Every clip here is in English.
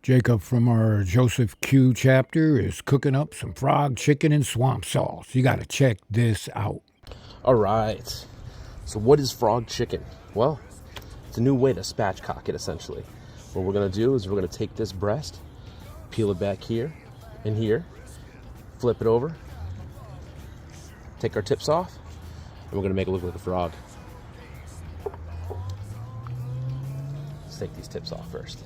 Jacob from our Joseph Q chapter is cooking up some frog chicken and swamp sauce. You got to check this out. All right. So what is frog chicken? Well, it's a new way to spatchcock it, essentially. What we're going to do is we're going to take this breast, peel it back here and here, flip it over, take our tips off, and we're going to make it look like a frog. Let's take these tips off first.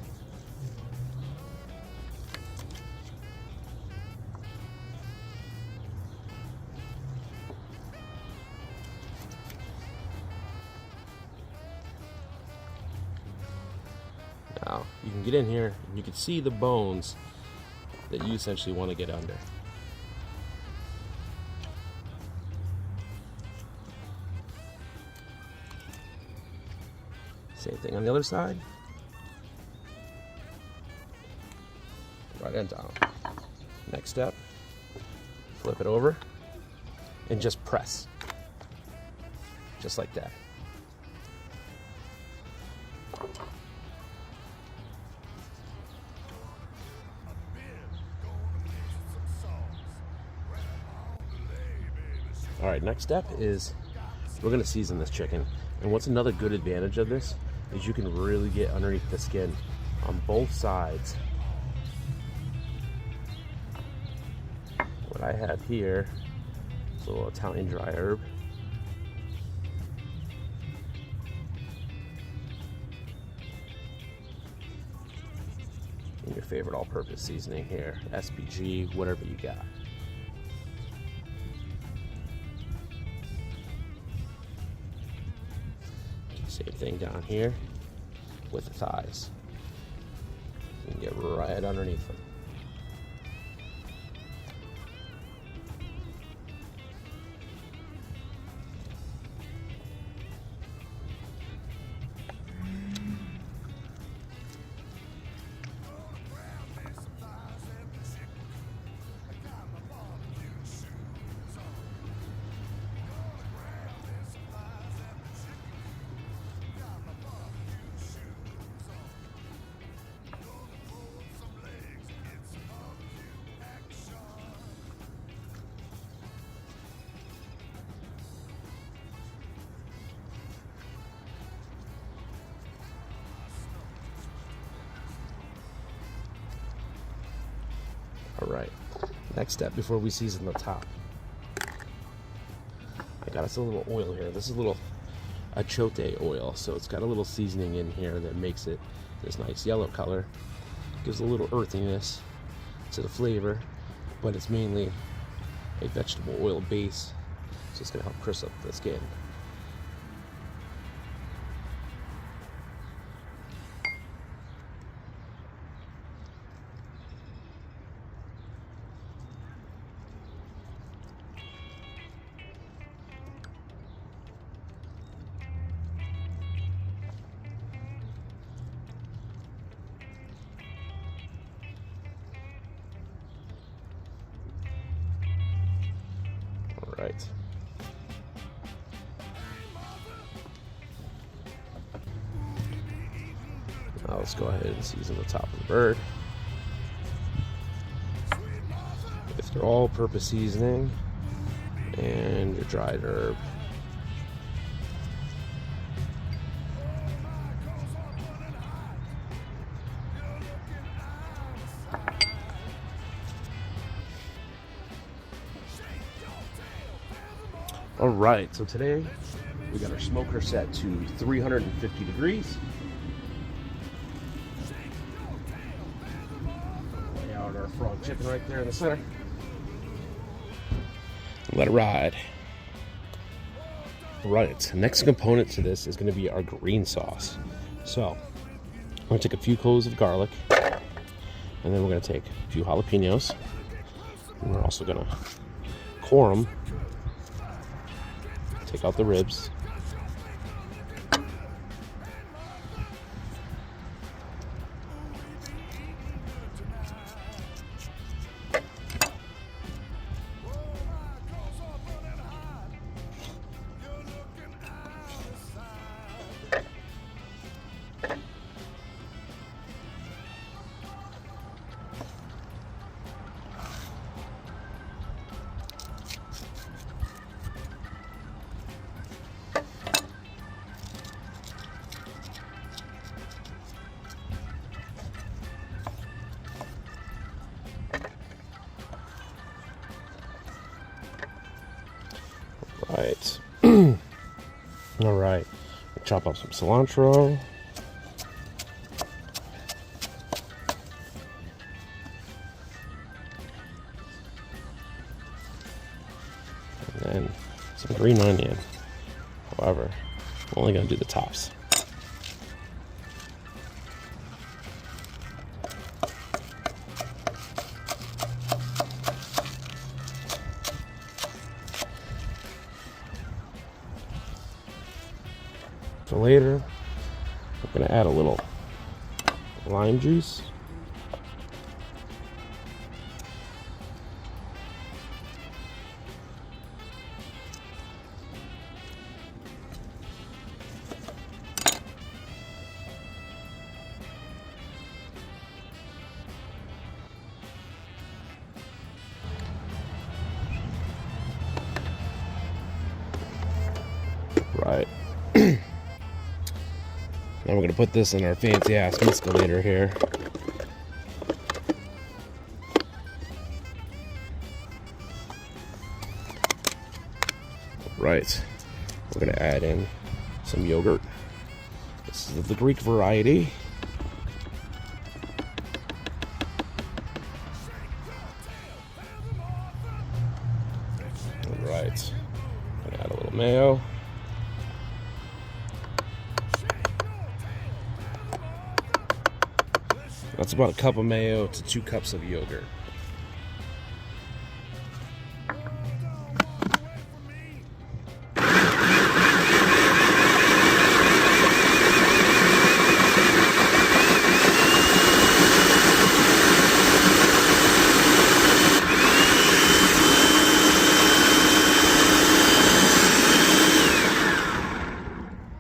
Now, you can get in here and you can see the bones that you essentially want to get under. Same thing on the other side. Right and down. Next step, flip it over and just press. Just like that. All right, next step is we're gonna season this chicken. And what's another good advantage of this is you can really get underneath the skin on both sides. What I have here is a little Italian dry herb. And your favorite all-purpose seasoning here, SPG, whatever you got. Same thing down here with the thighs. You can get right underneath them. All right, next step before we season the top. I got us a little oil here. This is a little achote oil, so it's got a little seasoning in here that makes it this nice yellow color. Gives a little earthiness to the flavor, but it's mainly a vegetable oil base, so it's gonna help crisp up the skin. Right. Now let's go ahead and season the top of the bird with your all-purpose seasoning and your dried herb. All right, so today we got our smoker set to 350 degrees. Lay out our frog chicken right there in the center. Let it ride. All right, next component to this is going to be our green sauce. So I'm going to take a few cloves of garlic, and then we're going to take a few jalapenos. And we're also going to core them. Take out the ribs. All right, chop up some cilantro. And then some green onion. However, I'm only gonna do the tops. So later, I'm gonna add a little lime juice. Right. Now we're gonna put this in our fancy ass mescalator here. Right. We're gonna add in some yogurt. This is the Greek variety. All right. Gonna add a little mayo. That's about a cup of mayo to 2 cups of yogurt.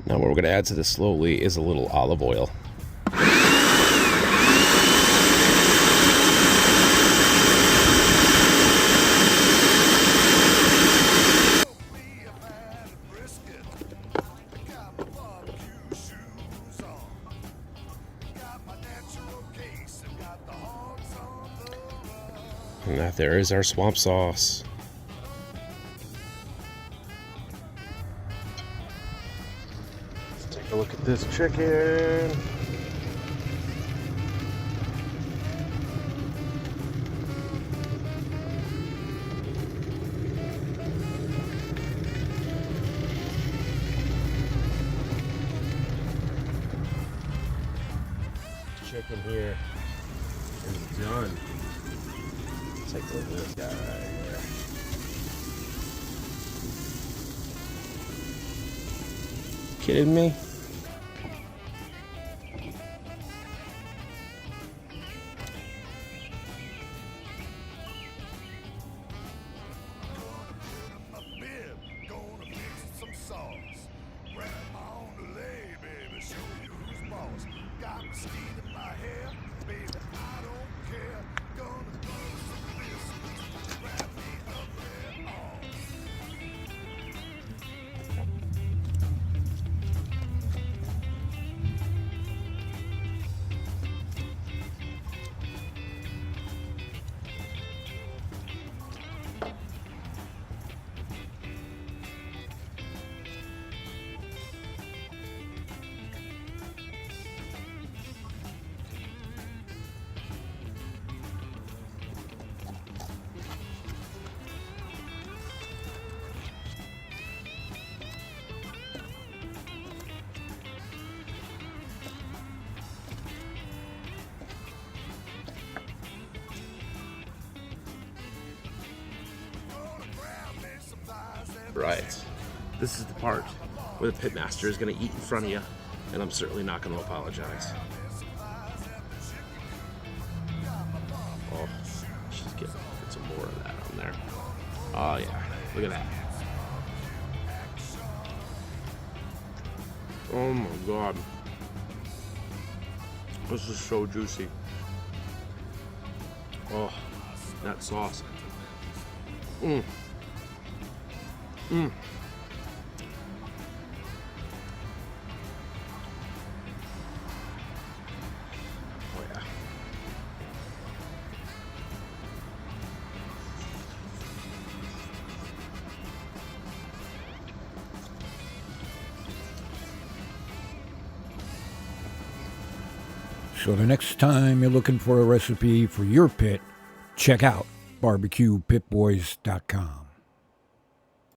Now what we're going to add to this slowly is a little olive oil. And that there is our swamp sauce. Let's take a look at this chicken. Chicken here is done. Take a look at this guy right here. Kidding me? Right. This is the part where the pitmaster is going to eat in front of you, and I'm certainly not going to apologize. Oh, just get some more of that on there. Oh yeah, look at that. Oh my god. This is so juicy. Oh, that sauce. Mmm. Mmm. Oh yeah. So the next time you're looking for a recipe for your pit, check out BBQPitBoys.com.